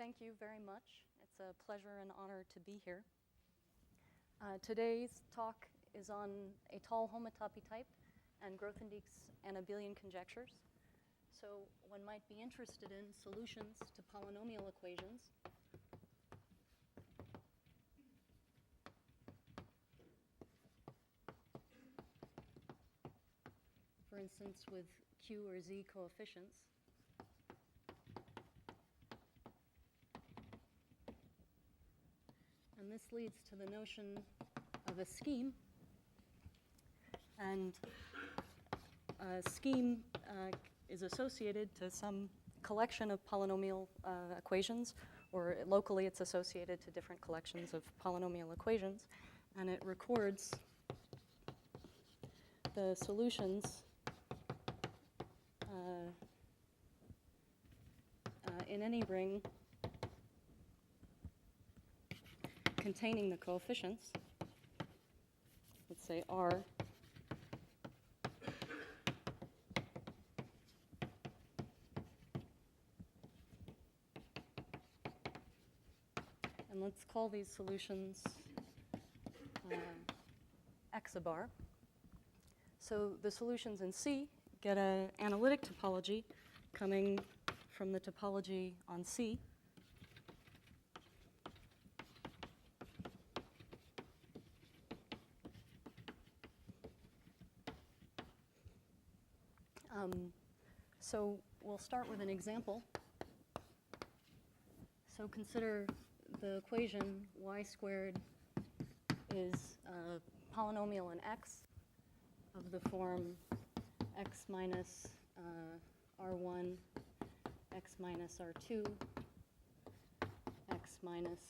Thank you very much. It's a pleasure and honor to be here. Today's talk is on a tall homotopy type and Grothendieck's and abelian conjectures. So one might be interested in solutions to polynomial equations. For instance, with q or z coefficients. And this leads to the notion of a scheme. And a scheme is associated to some collection of polynomial equations, or locally it's associated to different collections of polynomial equations. And it records the solutions in any ring containing the coefficients, let's say R, and let's call these solutions x a bar. So the solutions in C get an analytic topology coming from the topology on C. So we'll start with an example. So consider the equation y squared is a polynomial in x of the form x minus r1, x minus r2, x minus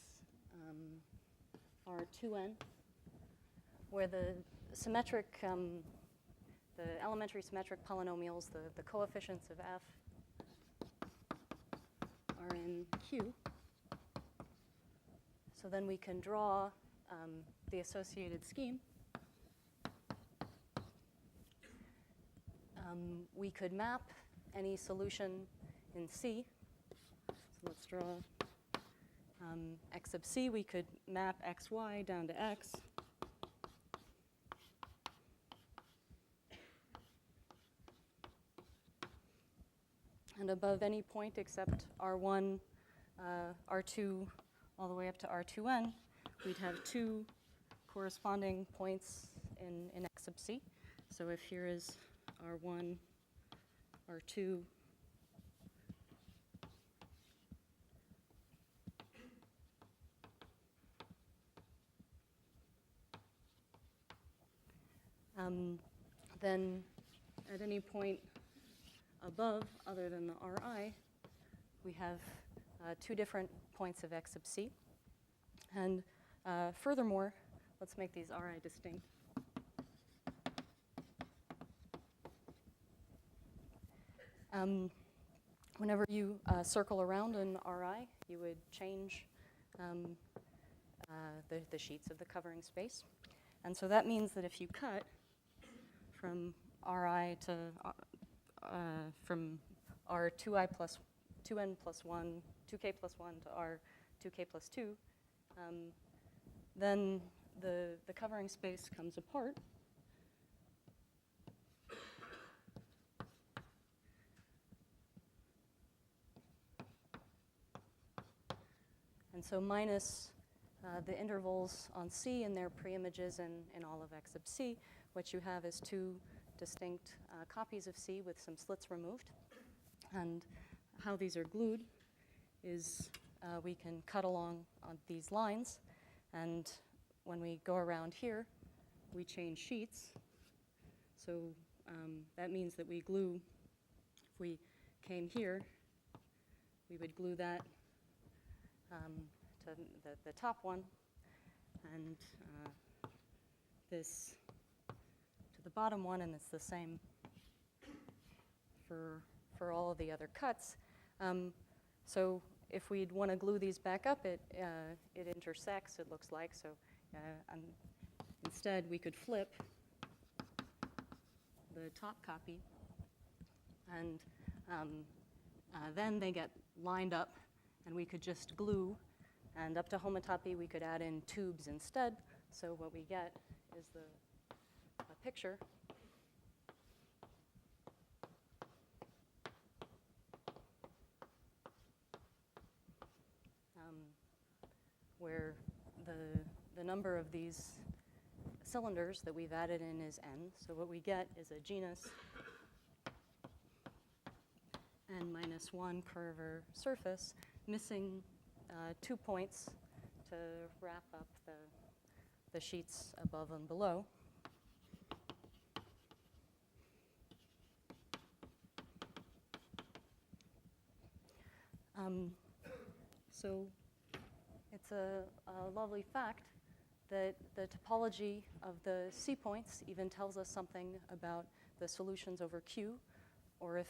r2n, where the symmetric the elementary symmetric polynomials, the coefficients of f, are in Q. So then we can draw the associated scheme. We could map any solution in C. So let's draw x sub C. We could map xy down to x. And above any point except R1, R2, all the way up to R2n, we'd have two corresponding points in x sub C. So if here is R1, R2, then at any point above, other than the Ri, we have two different points of x sub C. And furthermore, let's make these Ri distinct. Whenever you circle around an Ri, you would change the sheets of the covering space. And so that means that if you cut from Ri to from R2i plus 2n plus 1, 2k plus 1 to R2k plus 2, then the covering space comes apart. And so minus the intervals on C and their preimages in all of x sub C, what you have is two distinct copies of C with some slits removed. And how these are glued is we can cut along on these lines, and when we go around here, we change sheets. So that means that we glue, if we came here, we would glue that to the top one, and this to the bottom one, and it's the same for all of the other cuts. So if we'd want to glue these back up, it intersects, it looks like. So instead, we could flip the top copy, and then they get lined up and we could just glue. And up to Homotopy, we could add in tubes instead. So what we get is a picture where the number of these cylinders that we've added in is n. So what we get is a genus n minus 1 curve surface missing 2 points to wrap up the sheets above and below. So it's a lovely fact that the topology of the C points even tells us something about the solutions over Q, or if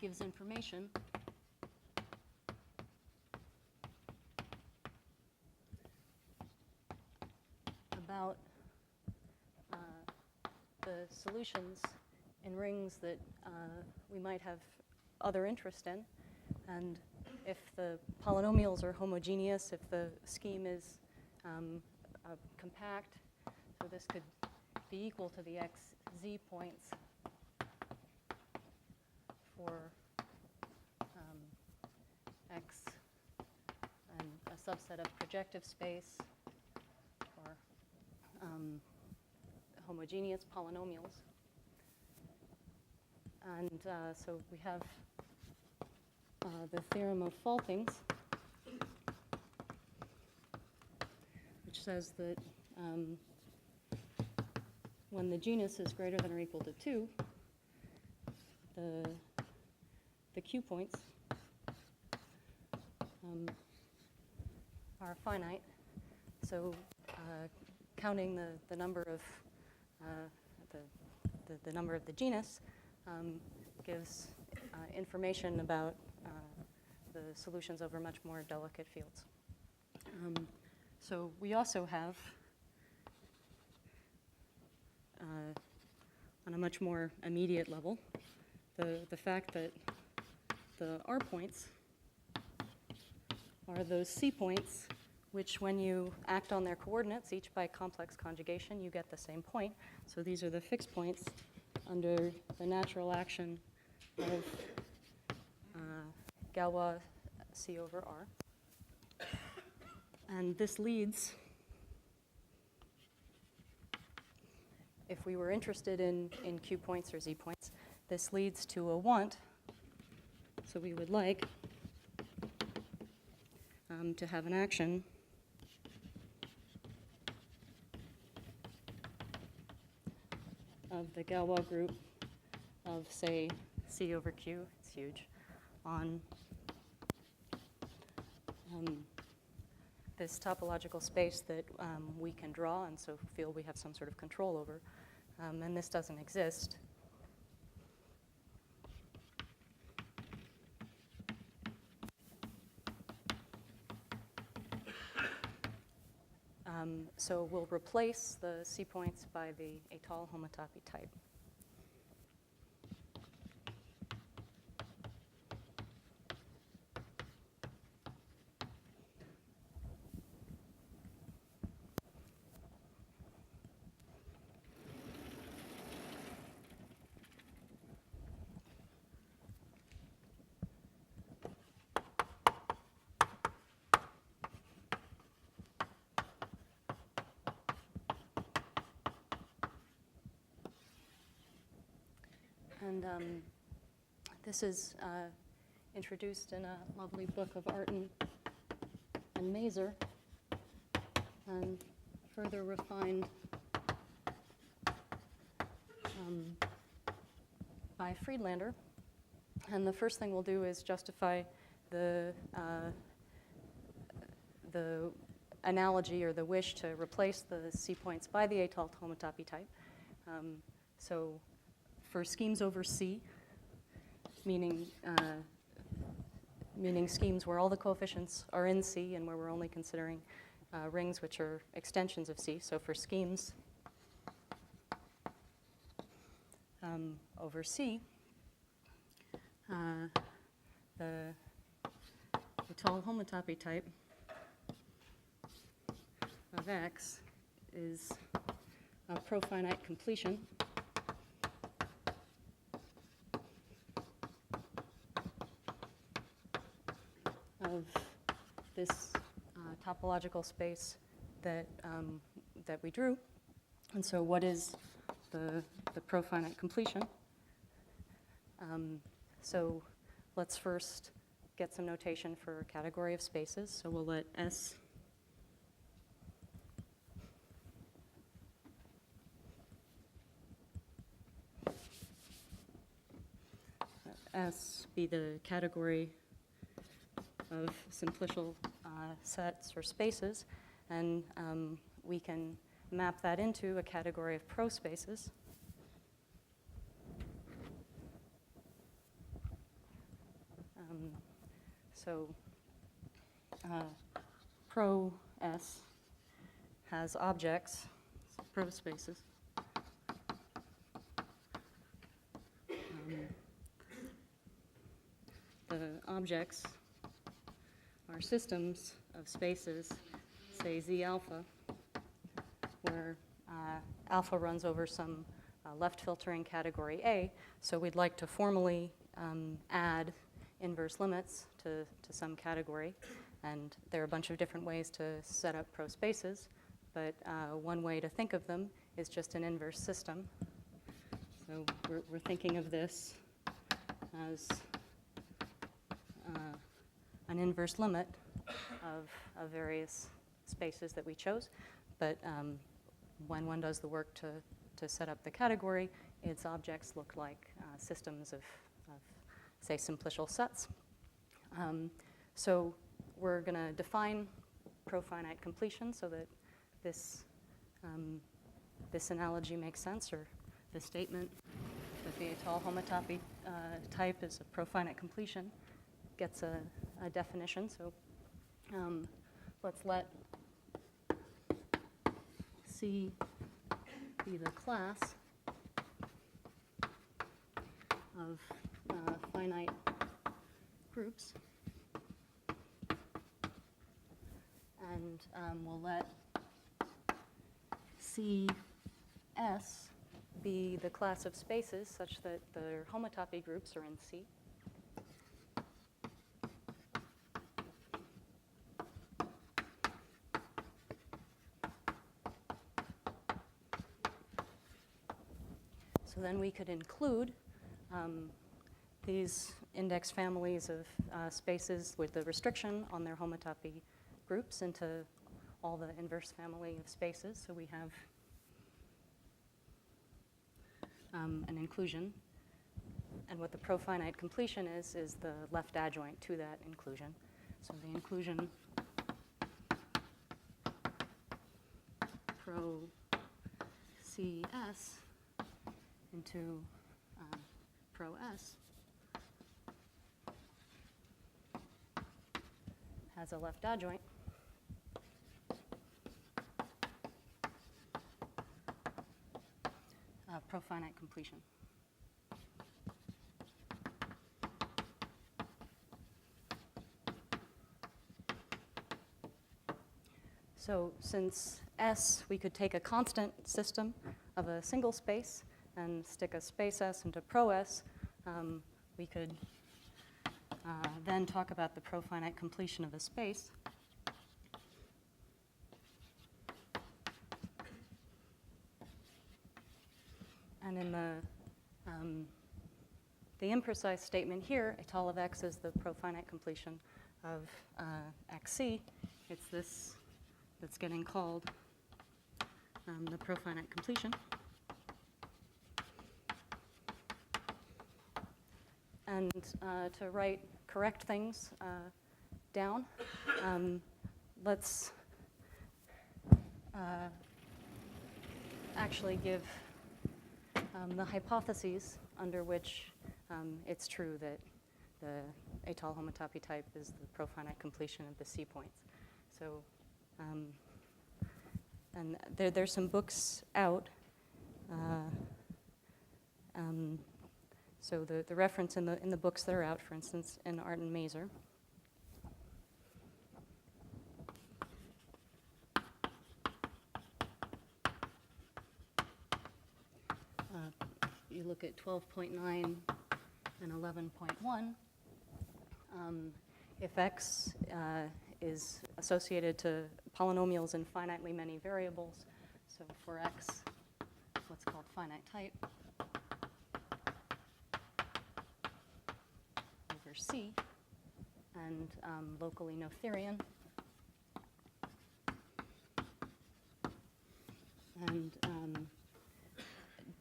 gives information about the solutions in rings that we might have other interest in. And if the polynomials are homogeneous, if the scheme is compact, so this could be equal to the xz points for x and a subset of projective space for homogeneous polynomials. And so we have the theorem of Faltings, which says that when the genus is greater than or equal to 2, the Q points are finite. So counting the number of the number of the genus gives information about the solutions over much more delicate fields. So we also have, on a much more immediate level, the fact that the R points are those C points, which when you act on their coordinates, each by complex conjugation, you get the same point. So these are the fixed points under the natural action of Galois C over R. And this leads, if we were interested in Q points or Z points, this leads to a want. So we would like to have an action of the Galois group of, say, C over Q, it's huge, on this topological space that we can draw and so feel we have some sort of control over. And this doesn't exist. So we'll replace the C points by the étale homotopy type. And this is introduced in a lovely book of Artin and Mazer, and further refined by Friedlander. And the first thing we'll do is justify the analogy or the wish to replace the C points by the étale homotopy type. So for schemes over C, meaning schemes where all the coefficients are in C and where we're only considering rings which are extensions of C. So for schemes over C, the tall homotopy type of X is a profinite completion of this topological space that we drew. And so what is the profinite completion? So let's first get some notation for a category of spaces. So we'll let S be the category of simplicial sets or spaces, and we can map that into a category of prospaces. So pro S has objects, prospaces. The objects are systems of spaces, say Z alpha, where alpha runs over some left filtering category A. So we'd like to formally add inverse limits to some category. And there are a bunch of different ways to set up prospaces, but one way to think of them is just an inverse system. So we're thinking of this as an inverse limit of various spaces that we chose. But when one does the work to set up the category, its objects look like systems of say, simplicial sets. So we're going to define profinite completion so that this analogy makes sense, or the statement that the étale homotopy type is a profinite completion gets a definition. So let's let C be the class of finite groups, and we'll let CS be the class of spaces such that the homotopy groups are in C. So then we could include these index families of spaces with the restriction on their homotopy groups into all the inverse family of spaces. So we have an inclusion. And what the profinite completion is the left adjoint to that inclusion. So the inclusion pro CS into pro S has a left adjoint. Profinite completion. So since S, we could take a constant system of a single space and stick a space S into pro S, we could then talk about the profinite completion of a space. And in the imprecise statement here, étale of X is the profinite completion of XC. It's this that's getting called the profinite completion. And to write correct things down, let's actually give the hypotheses under which it's true that the étale homotopy type is the profinite completion of the C points. So And there's some books out. So the reference in the books that are out, for instance, in Art and Mazer. You look at 12.9 and 11.1. If x is associated to polynomials in finitely many variables, so for x, what's called finite type, over C, and locally Noetherian, and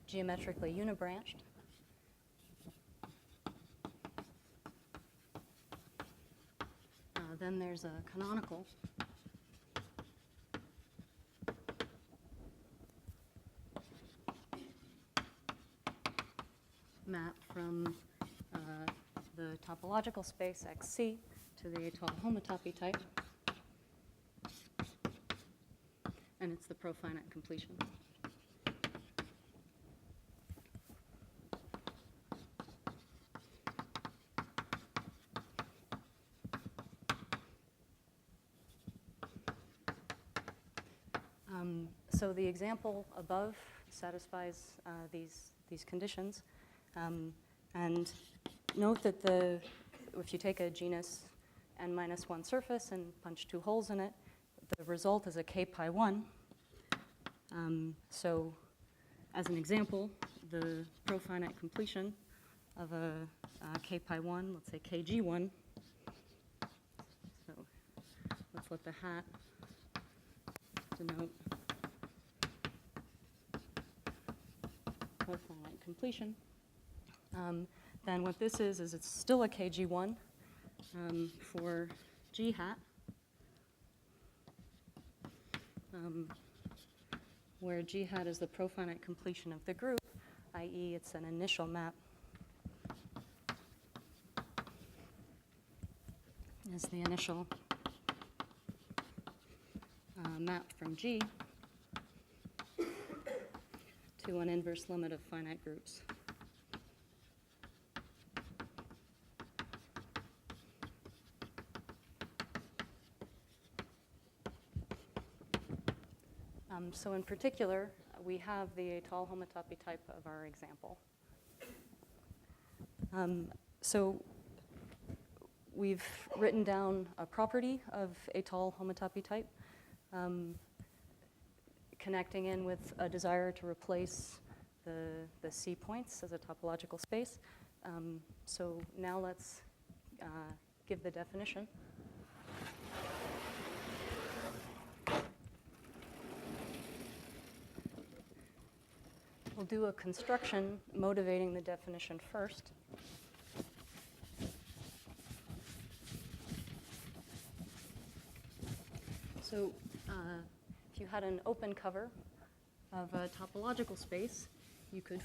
geometrically unibranched, then there's a canonical map from the topological space XC to the étale homotopy type, and it's the profinite completion. So the example above satisfies these conditions. And note that if you take a genus n-1 surface and punch 2 holes in it, the result is a k pi 1. So as an example, the profinite completion of a k pi 1, let's say kg1. So let's let the hat denote profinite completion. Then what this is it's still a kg1 for g hat, where g hat is the profinite completion of the group, i.e. it's an initial map. Is the initial map from G to an inverse limit of finite groups. So in particular, we have the étale homotopy type of our example. So we've written down a property of étale homotopy type, connecting in with a desire to replace the C points as a topological space. So now let's give the definition. We'll do a construction motivating the definition first. So if you had an open cover of a topological space, you could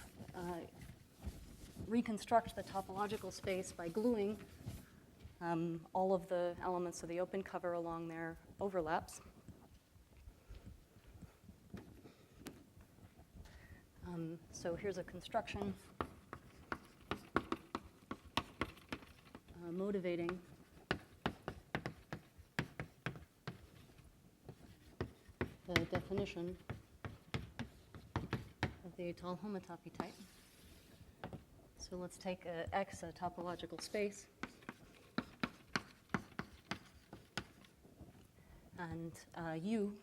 reconstruct the topological space by gluing all of the elements of the open cover along their overlaps. So here's a construction motivating the definition of the étale homotopy type. So let's take X, a topological space, and U,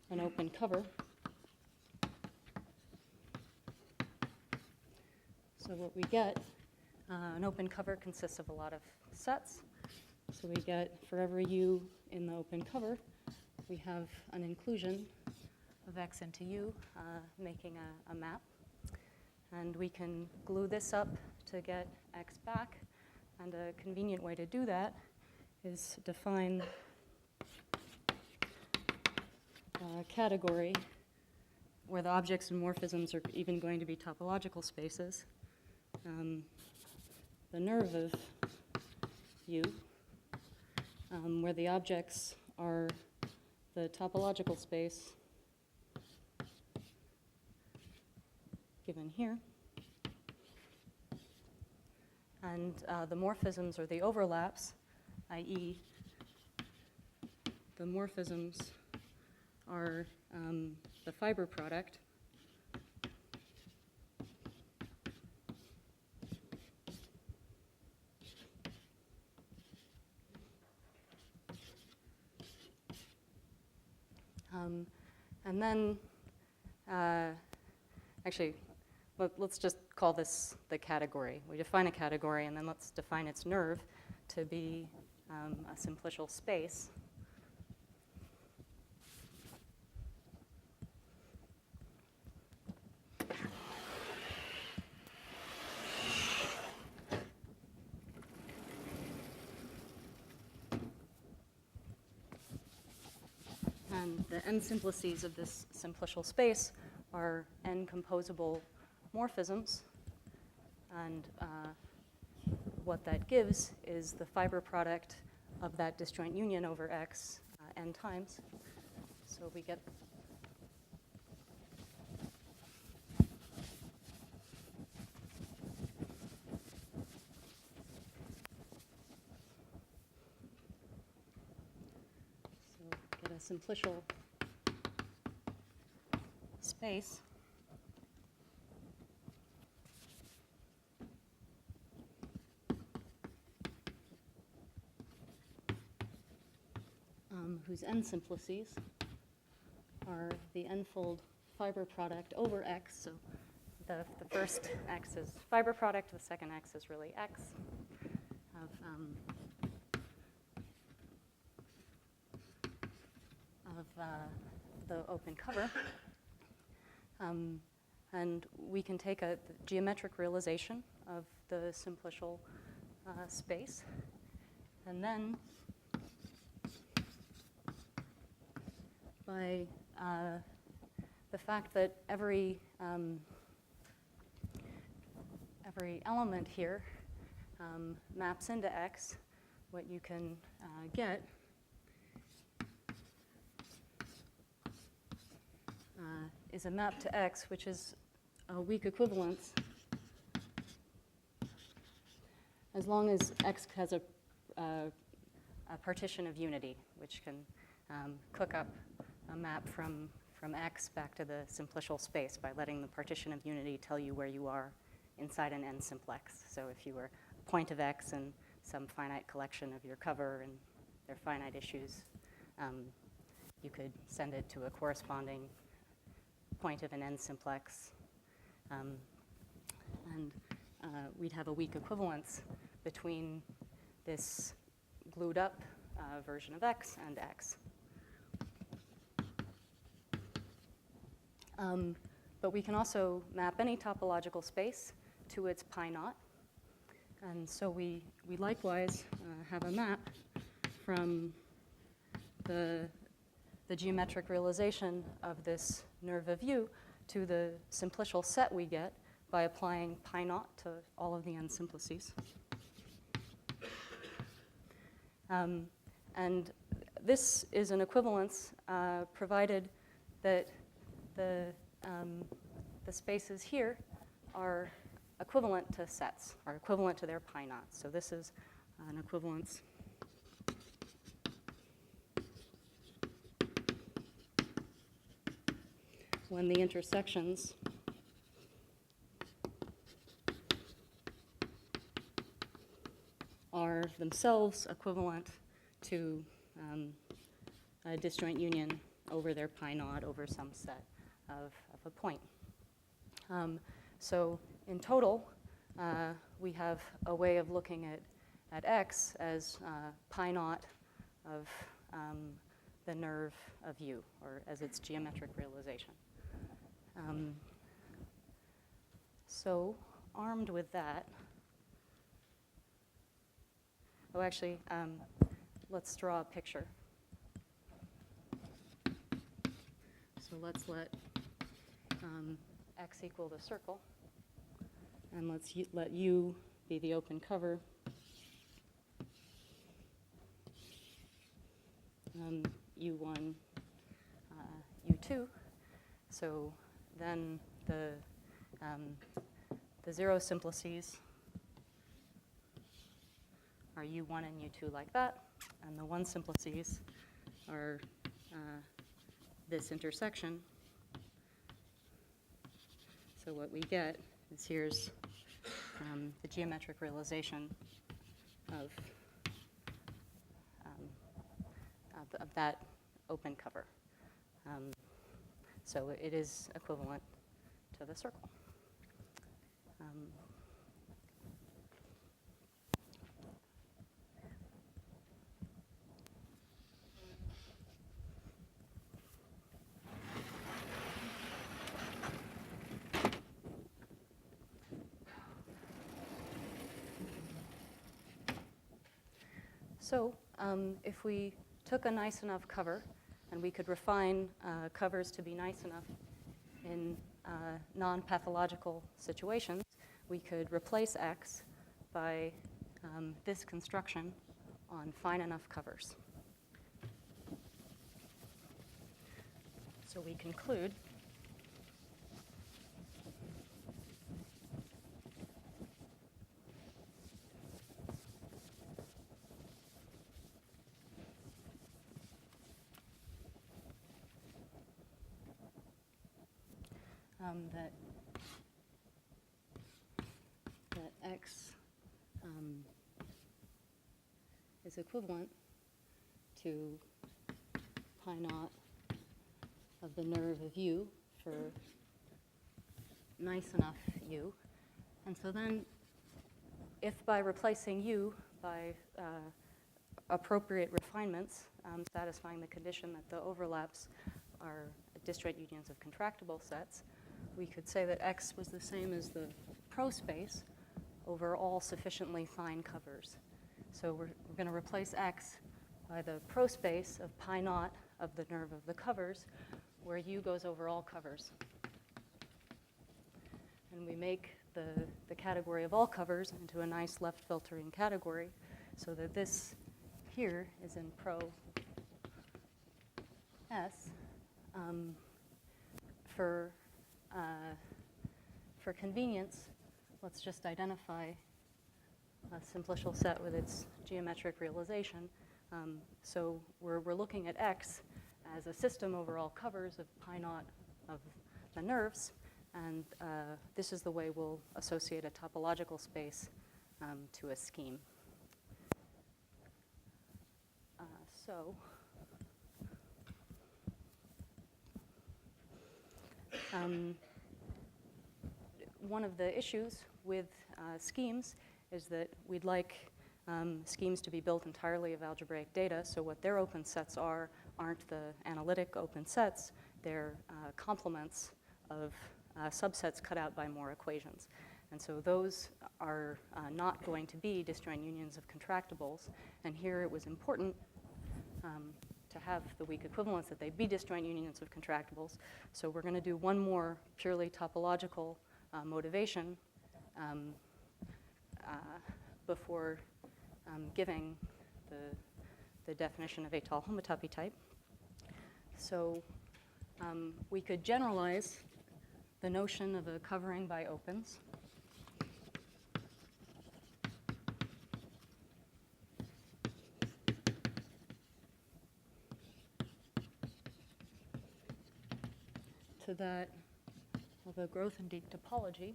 an open cover. So what we get, an open cover consists of a lot of sets. So we get, for every U in the open cover, we have an inclusion of X into U, making a map. And we can glue this up to get X back. And a convenient way to do that is define a category where the objects and morphisms are even going to be topological spaces. The nerve of U, where the objects are the topological space given here. And the morphisms or the overlaps, i.e. the morphisms are the fiber product and then actually let's just call this the category. We define a category and then let's define its nerve to be a simplicial space. And the n simplices of this simplicial space are n composable morphisms. And what that gives is the fiber product of that disjoint union over X n times. So we get a simplicial space whose n simplices are the n-fold fiber product over X. So the first X is fiber product, the second X is really X of the open cover. And we can take a geometric realization of the simplicial space. And then by the fact that every element here maps into X, what you can get is a map to X, which is a weak equivalence as long as X has a partition of unity, which can cook up a map from X back to the simplicial space by letting the partition of unity tell you where you are inside an n simplex. So if you were a point of X and some finite collection of your cover and their finite issues, you could send it to a corresponding point of an n simplex, and we'd have a weak equivalence between this glued up version of X and X. But we can also map any topological space to its pi naught. And so we likewise have a map from the geometric realization of this nerve of U to the simplicial set we get by applying pi naught to all of the n simplices. And this is an equivalence provided that the spaces here are equivalent to sets, are equivalent to their pi naught. So this is an equivalence when the intersections are themselves equivalent to a disjoint union over their pi naught over some set of a point. So in total, we have a way of looking at X as pi naught of the nerve of U, or as its geometric realization. So armed with that, actually, let's draw a picture. So let's let X equal the circle, and let's let U be the open cover. U1, 2. So then the zero simplices are U1 and U2 like that, and the one simplices are this intersection. So what we get is here's the geometric realization of that open cover. So it is equivalent to the circle. So if we took a nice enough cover, and we could refine covers to be nice enough in non-pathological situations, we could replace X by this construction on fine enough covers. So we conclude that X is equivalent to pi naught of the nerve of U for nice enough U. And so then if by replacing U by appropriate refinements satisfying the condition that the overlaps are disjoint unions of contractible sets, we could say that X was the same as the pro space over all sufficiently fine covers. So we're going to replace X by the pro space of pi naught of the nerve of the covers, where U goes over all covers. And we make the category of all covers into a nice left filtering category, so that this here is in pro S. For convenience, let's just identify a simplicial set with its geometric realization. So we're looking at X as a system over all covers of pi naught of the nerves, and this is the way we'll associate a topological space to a scheme. One of the issues with schemes is that we'd like schemes to be built entirely of algebraic data, so what their open sets aren't the analytic open sets, they're complements of subsets cut out by more equations. And so those are not going to be disjoint unions of contractibles, and here it was important to have the weak equivalence that they'd be disjoint unions of contractibles. So we're going to do one more purely topological motivation before giving the definition of étale homotopy type. So we could generalize the notion of a covering by opens. To that of a Grothendieck topology.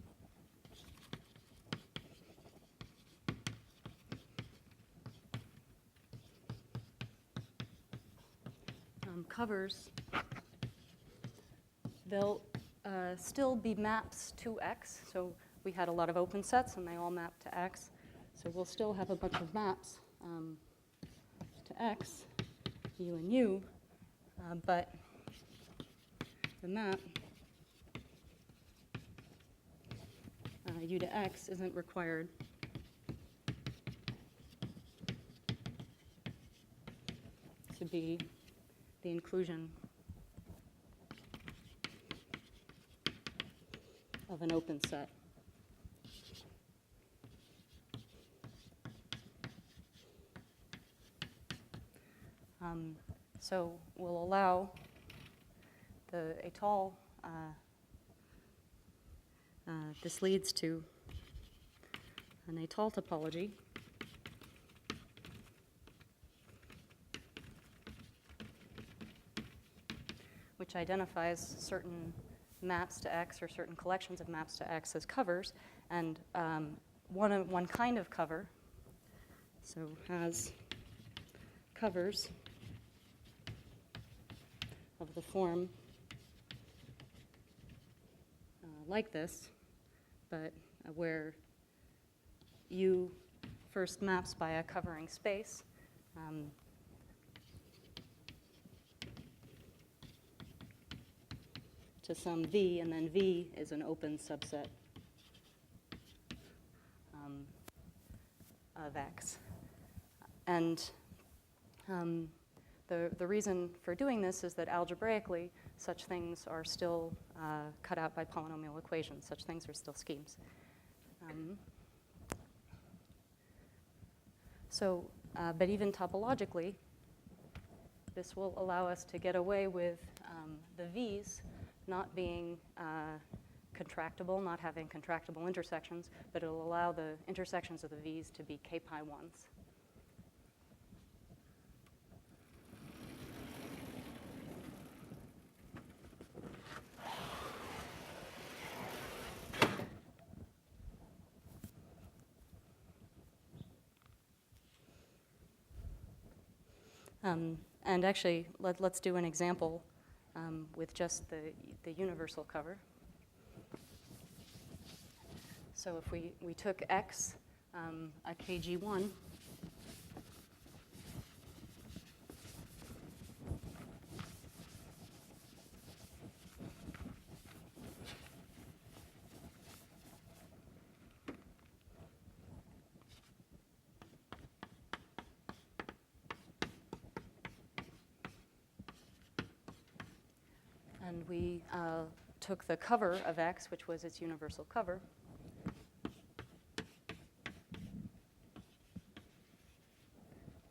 Covers, they'll still be maps to X. So we had a lot of open sets, and they all map to X. So we'll still have a bunch of maps to X, U and U, but the map U to X isn't required to be the inclusion of an open set. So we'll allow the étale, this leads to an étale topology which identifies certain maps to X or certain collections of maps to X as covers, and one kind of cover, so has covers of the form like this, but where U first maps by a covering space. To some V, and then V is an open subset of X. And the reason for doing this is that algebraically, such things are still cut out by polynomial equations. Such things are still schemes. But even topologically, this will allow us to get away with the V's not being contractible, not having contractible intersections, but it'll allow the intersections of the V's to be k-pi 1s. And actually, let's do an example with just the universal cover. So if we took X, a kg1, and we took the cover of X, which was its universal cover,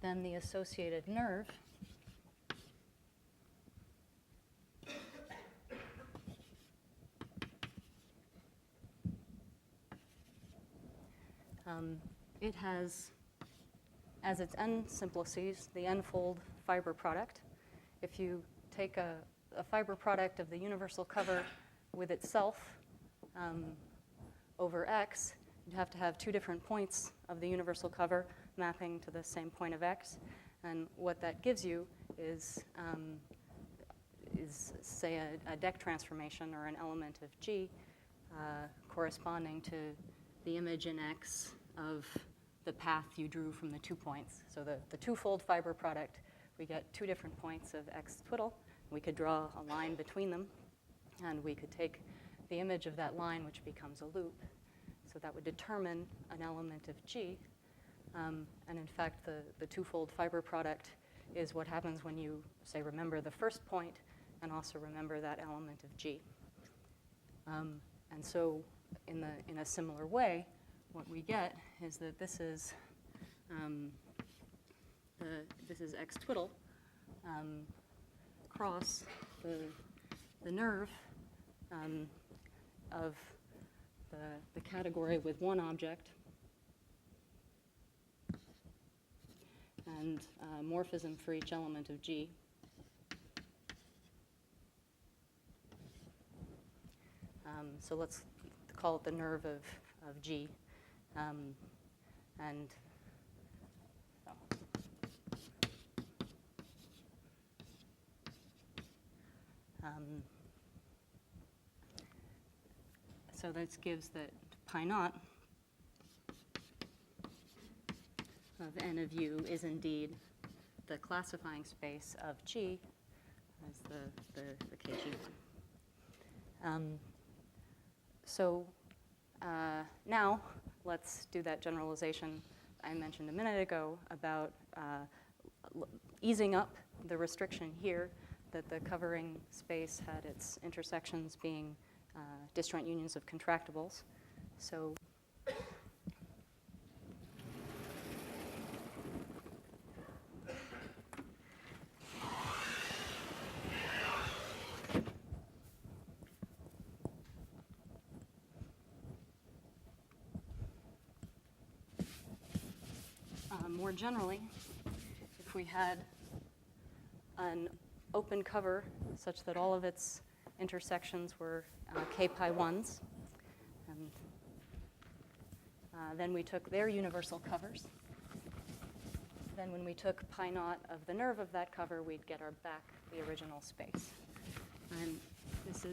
then the associated nerve it has, as its n simplices, the n-fold fiber product. If you take a fiber product of the universal cover with itself over X, you'd have to have two different points of the universal cover mapping to the same point of X. And what that gives you is say, a deck transformation or an element of G corresponding to the image in X of the path you drew from the 2 points. So the two-fold fiber product, we get two different points of X twiddle. We could draw a line between them, and we could take the image of that line, which becomes a loop. So that would determine an element of G. And in fact, the two-fold fiber product is what happens when you, say, remember the first point and also remember that element of G. And so in a similar way, what we get is that this is X twiddle cross the nerve of the category with one object and morphism for each element of G. So let's call it the nerve of G. So this gives that pi naught of n of u is indeed the classifying space of G as the KG1. So now let's do that generalization I mentioned a minute ago about easing up the restriction here that the covering space had its intersections being disjoint unions of contractibles. So more generally, if we had an open cover such that all of its intersections were k pi 1s, and then we took their universal covers. Then when we took pi naught of the nerve of that cover, we'd get our back the original space. And there's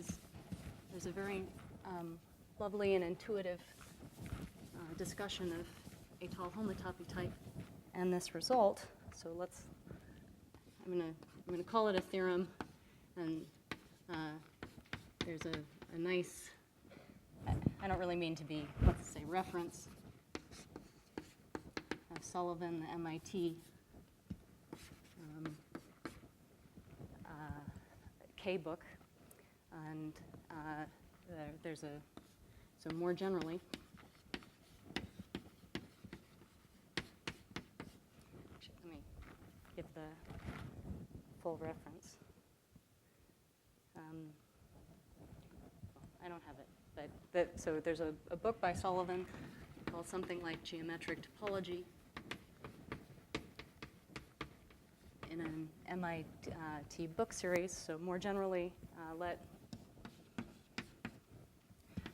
a very lovely and intuitive discussion of étale homotopy type and this result. So I'm gonna call it a theorem, and there's a nice, I don't really mean to be, let's say, reference of Sullivan, the MIT K book, and so more generally, let me give the full reference. I don't have it, but so there's a book by Sullivan called something like Geometric Topology in an MIT book series. So more generally, let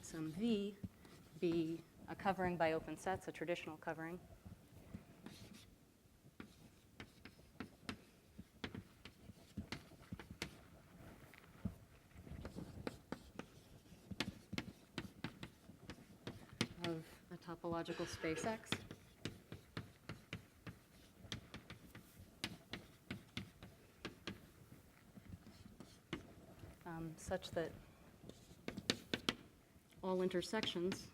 some V be a covering by open sets, a traditional covering. Of a topological space X. Such that all intersections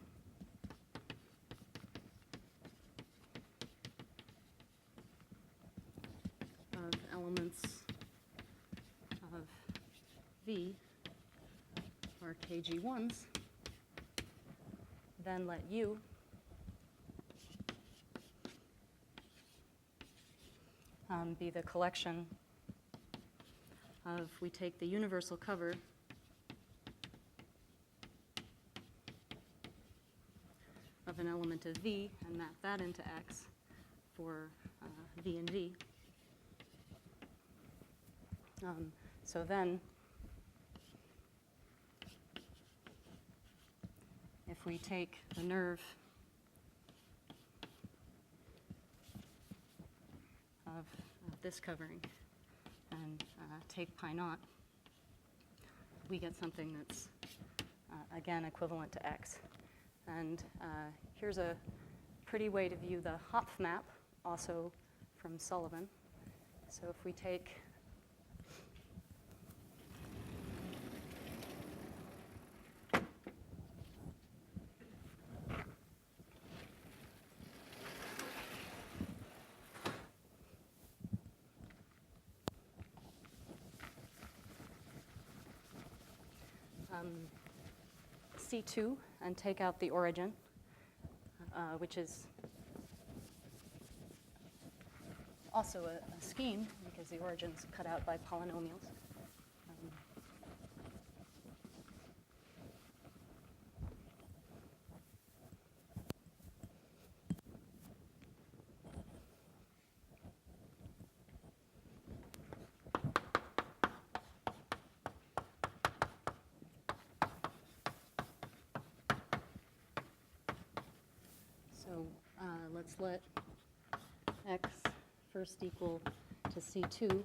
of elements of V are kg1s, then let U be the collection of, we take the universal cover of an element of V and map that into X for V and V. So then, if we take the nerve of this covering and take pi naught, we get something that's, again, equivalent to X. And here's a pretty way to view the Hopf map, also from Sullivan. So if we take C2 and take out the origin, which is also a scheme because the origin's cut out by polynomials. So let's let X first equal to C2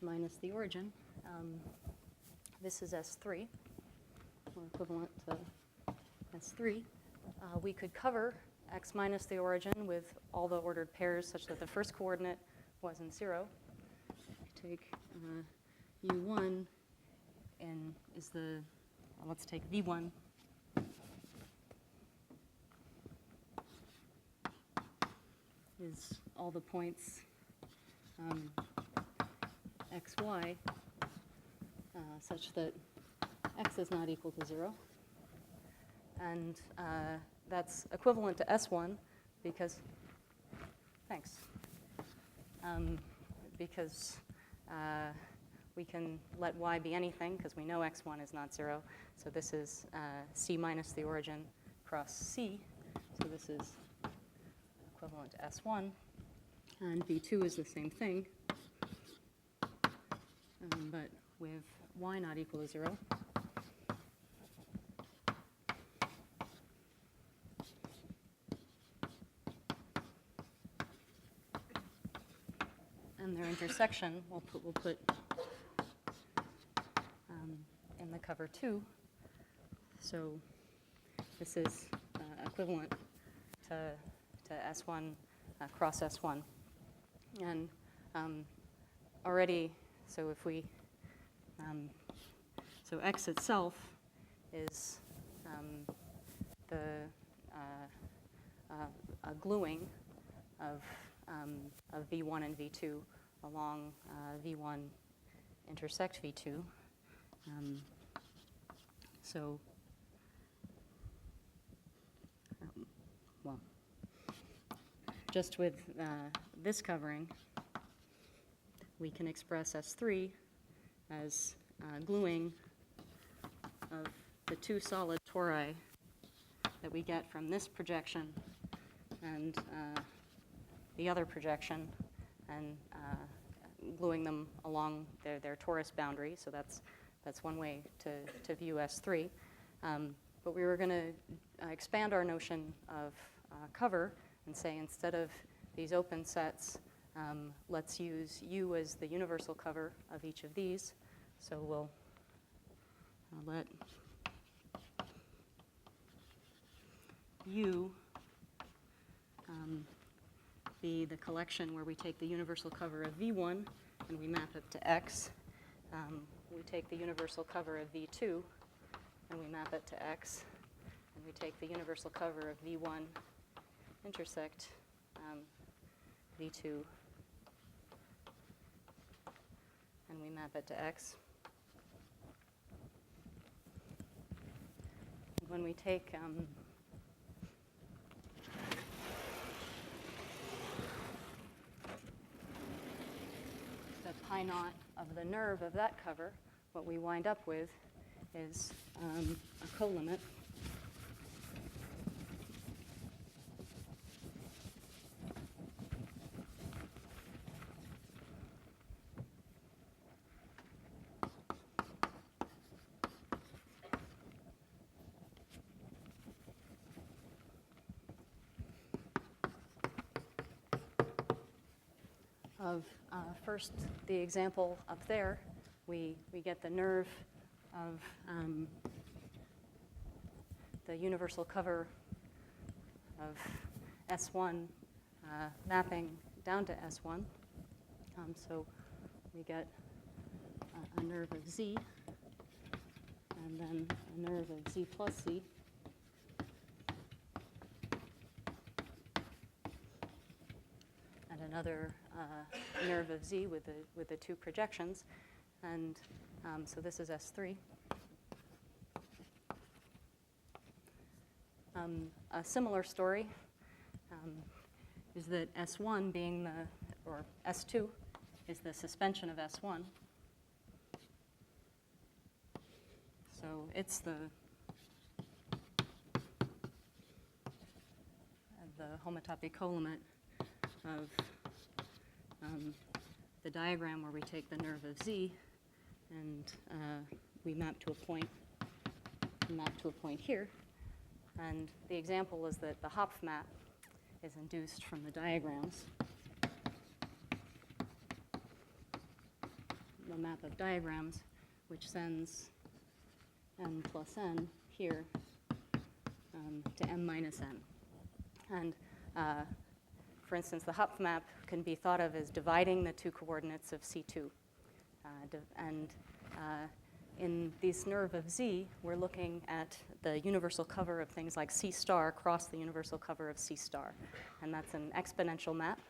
minus the origin. This is S3, or equivalent to S3. We could cover X minus the origin with all the ordered pairs such that the first coordinate wasn't 0. Take U1 and is the, let's take V1. Is all the points xy such that x is not equal to 0. And that's equivalent to S1 because, thanks, because we can let y be anything because we know x1 is not 0. So this is c minus the origin cross c. So this is equivalent to S1. And V2 is the same thing, but with y not equal to 0. And their intersection we'll put in the cover 2. So this is equivalent to S1 cross S1. And already, so if we, so X itself is the gluing of V1 and V2 along V1 intersect V2. So, well, just with this covering, we can express S3 as gluing of the two solid tori that we get from this projection and the other projection, and gluing them along their torus boundary. So that's one way to view S3. But we were going to expand our notion of cover and say, instead of these open sets, let's use U as the universal cover of each of these. So we'll let U be the collection where we take the universal cover of V1 and we map it to X. We take the universal cover of V2 and we map it to X. And we take the universal cover of V1 intersect V2 and we map it to X. When we take the pi naught of the nerve of that cover, what we wind up with is a colimit of first the example up there. We get the nerve of the universal cover of S1 mapping down to S1. So we get a nerve of Z and then a nerve of Z plus Z. And another nerve of Z with the two projections. And so this is S3. A similar story is that S1 being or S2 is the suspension of S1. So it's the homotopy colimit of the diagram where we take the nerve of Z and we map to a point here. And the example is that the Hopf map is induced from the diagrams. The map of diagrams, which sends n plus n here to m minus n. And for instance, the Hopf map can be thought of as dividing the two coordinates of C2. In this nerve of Z, we're looking at the universal cover of things like C star across the universal cover of C star. And that's an exponential map.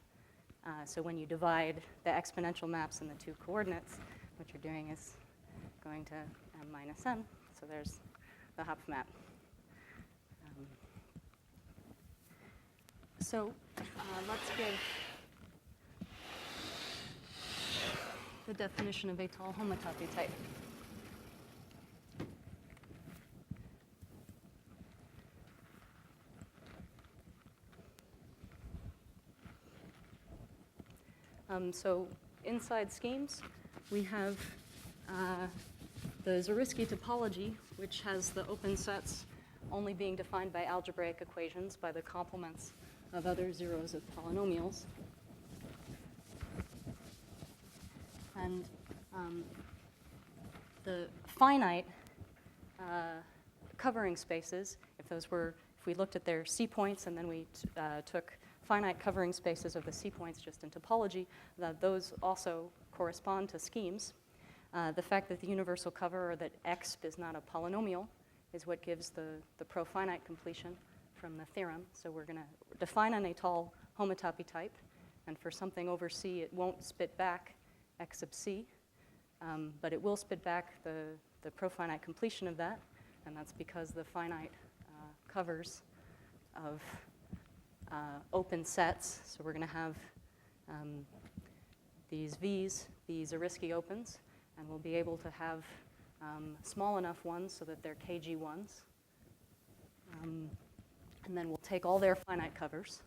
So when you divide the exponential maps in the two coordinates, what you're doing is going to m minus n. So there's the Hopf map. So let's give the definition of a tall homotopy type. So inside schemes, we have the Zariski topology, which has the open sets only being defined by algebraic equations, by the complements of other zeros of polynomials. And the finite covering spaces, if we looked at their C points and then we took finite covering spaces of the C points just in topology, those also correspond to schemes. The fact that the universal cover, or that X is not a polynomial, is what gives the profinite completion from the theorem. So we're going to define an étale homotopy type, and for something over C, it won't spit back X sub C, but it will spit back the profinite completion of that, and that's because the finite covers of open sets. So we're going to have these V's, these Zariski opens, and we'll be able to have small enough ones so that they're KG ones. And then we'll take all their finite covers.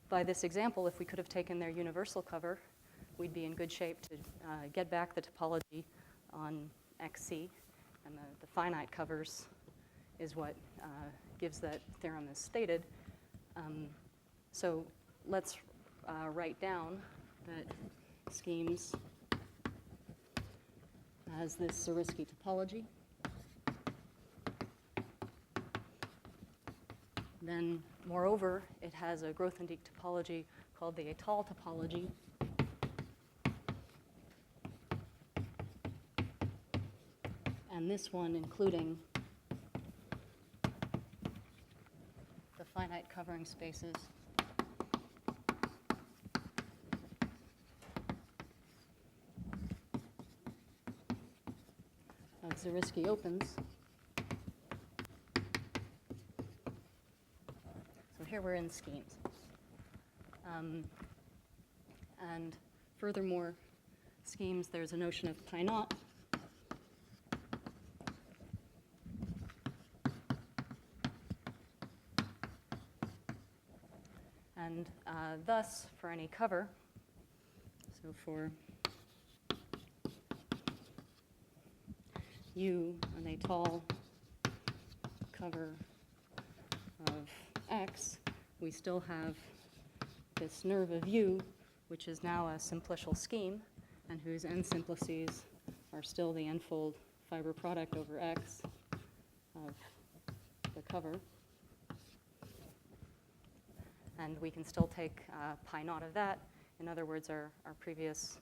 By this example, if we could have taken their universal cover, we'd be in good shape to get back the topology on XC, and the finite covers is what gives that theorem as stated. So let's write down that schemes has this Zariski topology. Then, moreover, it has a Grothendieck topology called the étale topology. And this one including the finite covering spaces of Zariski opens. So here we're in schemes. And furthermore, schemes, there's a notion of pi naught. And thus, for any cover, so for U, an étale cover of X, we still have this nerve of U, which is now a simplicial scheme, and whose n simplices are still the n-fold fiber product over X of the cover. And we can still take pi naught of that. In other words, our previous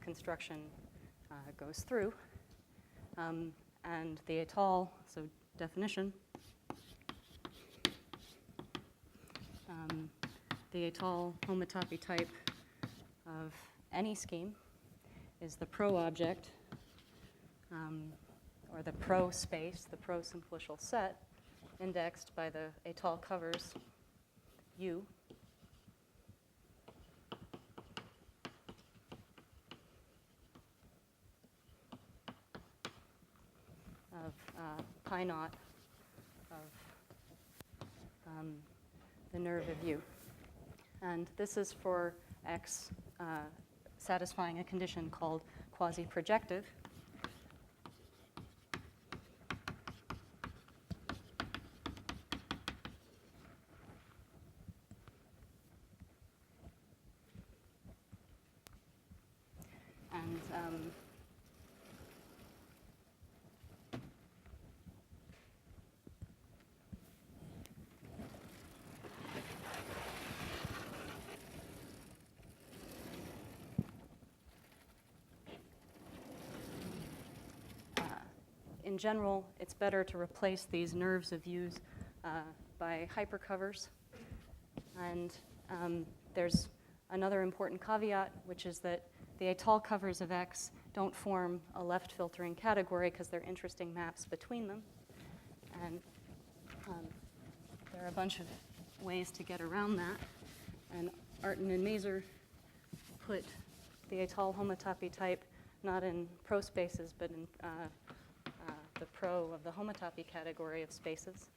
construction goes through. And the étale, so definition, the étale homotopy type of any scheme is the pro object, or the pro space, the pro simplicial set, indexed by the étale covers U of pi naught of the nerve of U. And this is for X satisfying a condition called quasi-projective. In general, it's better to replace these nerves of U's by hypercovers. And there's another important caveat, which is that the étale covers of X don't form a left filtering category because they're interesting maps between them. And there are a bunch of ways to get around that. And Artin and Maser put the étale homotopy type not in pro spaces, but in the pro of the homotopy category of spaces.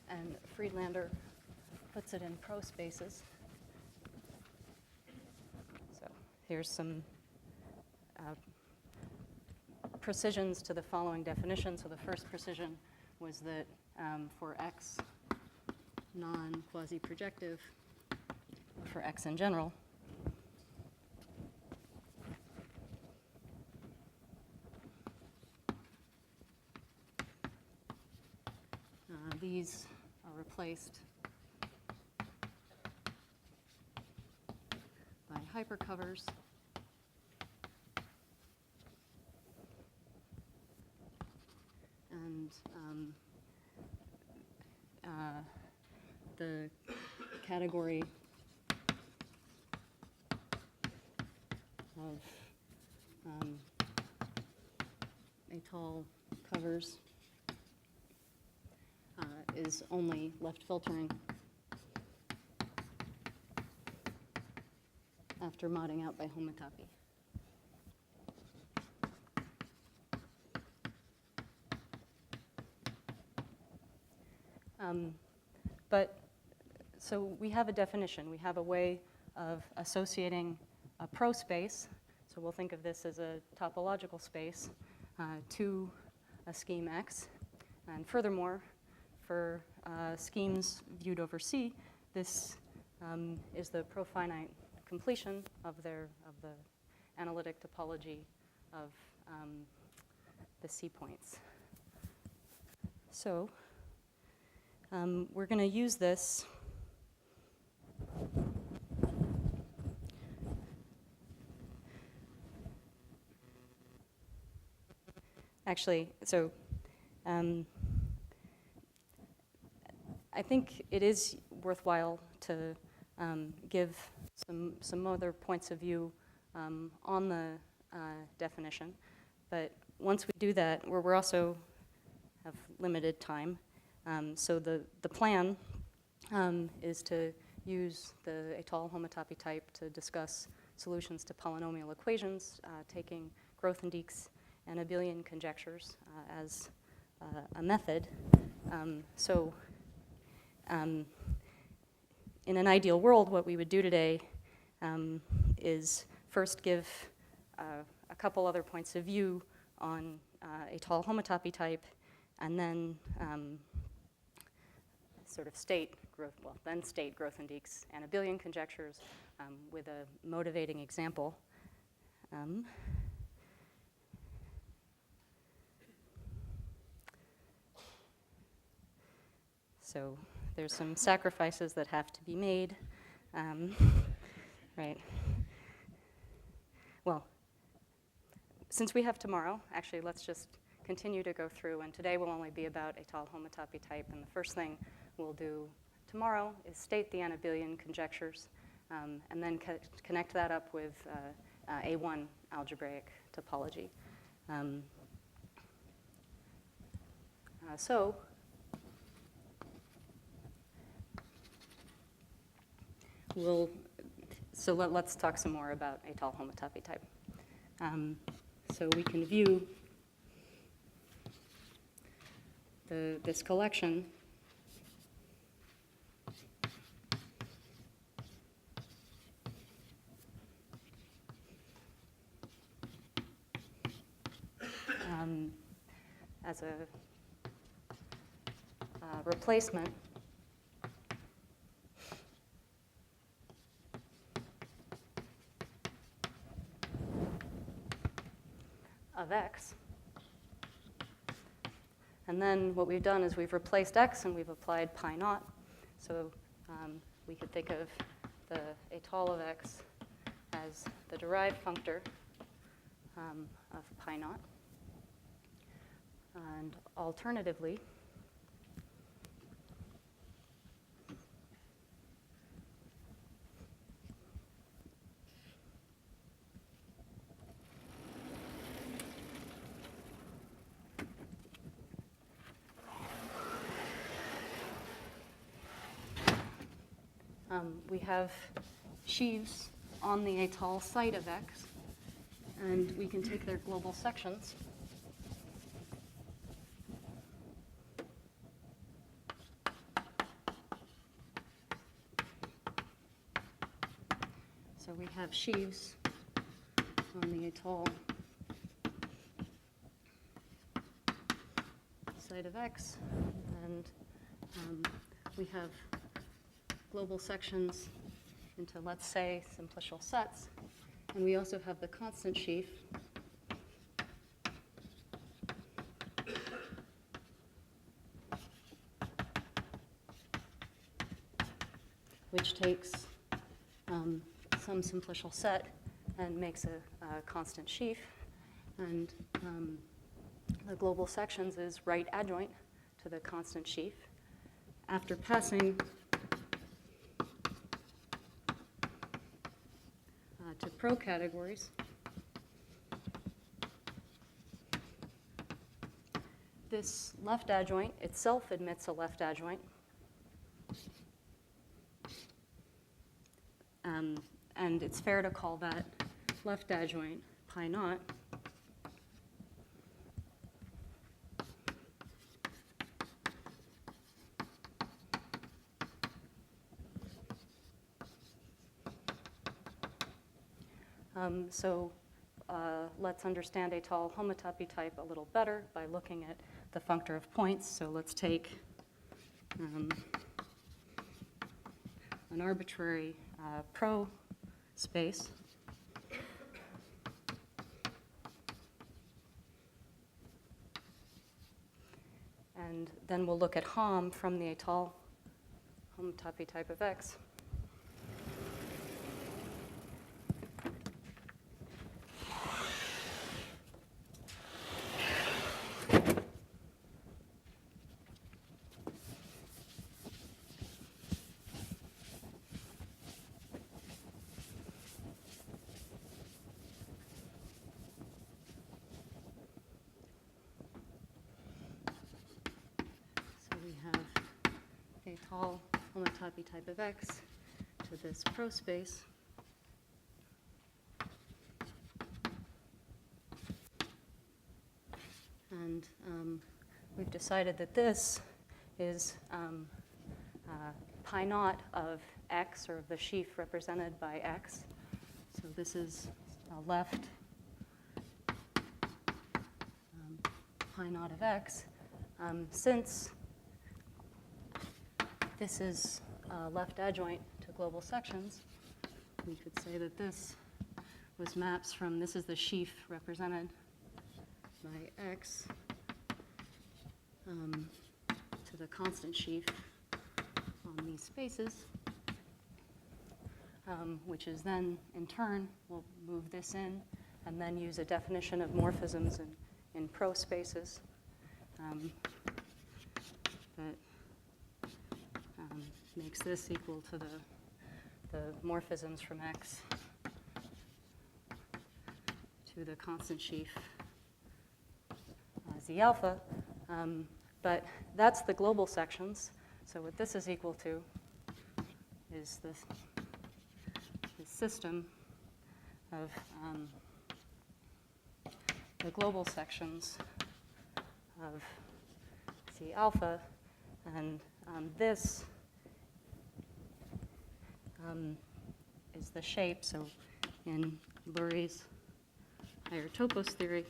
And Friedlander puts it in pro spaces. So here's some precisions to the following definition. So the first precision was that for x non-quasi-projective, for x in general, these are replaced by hypercovers. And the category of étale covers is only left filtering after modding out by homotopy. So we have a definition. We have a way of associating a pro space. So we'll think of this as a topological space to a scheme X. And furthermore, for schemes viewed over C, this is the profinite completion of the analytic topology of the C points. So we're going to use this actually, so I think it is worthwhile to give some other points of view on the definition. But once we do that, we're also have limited time. So the plan is to use the étale homotopy type to discuss solutions to polynomial equations, taking Grothendieck's and abelian conjectures as a method. In an ideal world, what we would do today is first give a couple other points of view on étale homotopy type, and then sort of state Grothendieck's and abelian conjectures with a motivating example. So there's some sacrifices that have to be made, right? Well, since we have tomorrow, actually, let's just continue to go through, and today will only be about étale homotopy type, and the first thing we'll do tomorrow is state the anabelian conjectures, and then connect that up with A1 algebraic topology. Let's talk some more about étale homotopy type. So we can view this collection as a replacement of X. And then what we've done is we've replaced X and we've applied pi naught. So we could think of the étale of X as the derived functor of pi naught. And alternatively, we have sheaves on the étale site of X, and we can take their global sections. So we have sheaves on the atoll site of X, and we have global sections into, let's say, simplicial sets. And we also have the constant sheaf, which takes some simplicial set and makes a constant sheaf. And the global sections is right adjoint to the constant sheaf. After passing to pro categories, this left adjoint itself admits a left adjoint. And it's fair to call that left adjoint pi naught. So let's understand atoll homotopy type a little better by looking at the functor of points. So let's take an arbitrary pro space. And then we'll look at Hom from the atoll homotopy type of X. Atoll homotopy type of X to this pro space. And we've decided that this is pi naught of X, or the sheaf represented by X. So this is left pi naught of X. Since this is left adjoint to global sections, we could say that this was maps from, this is the sheaf represented by X to the constant sheaf on these spaces, which is then, in turn, we'll move this in and then use a definition of morphisms in pro spaces that makes this equal to the morphisms from X to the constant sheaf Z alpha. But that's the global sections. So what this is equal to is this system of the global sections of Z alpha, and this is the shape. So in Lurie's higher topos theory,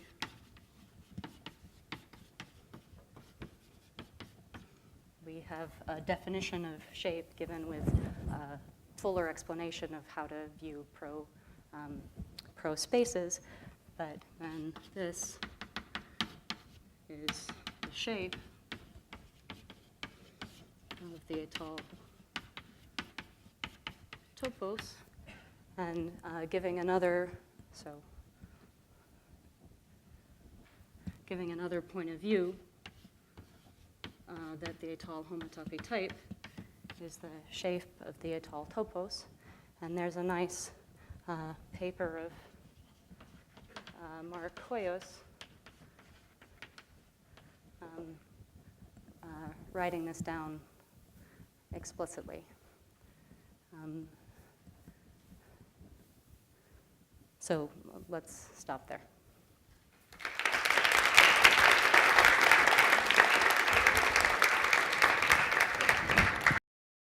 we have a definition of shape given with a fuller explanation of how to view pro spaces. But then this is the shape of the atoll topos, and giving another point of view that the atoll homotopy type is the shape of the atoll topos. And there's a nice paper of Mark Hoyos writing this down explicitly. So let's stop there.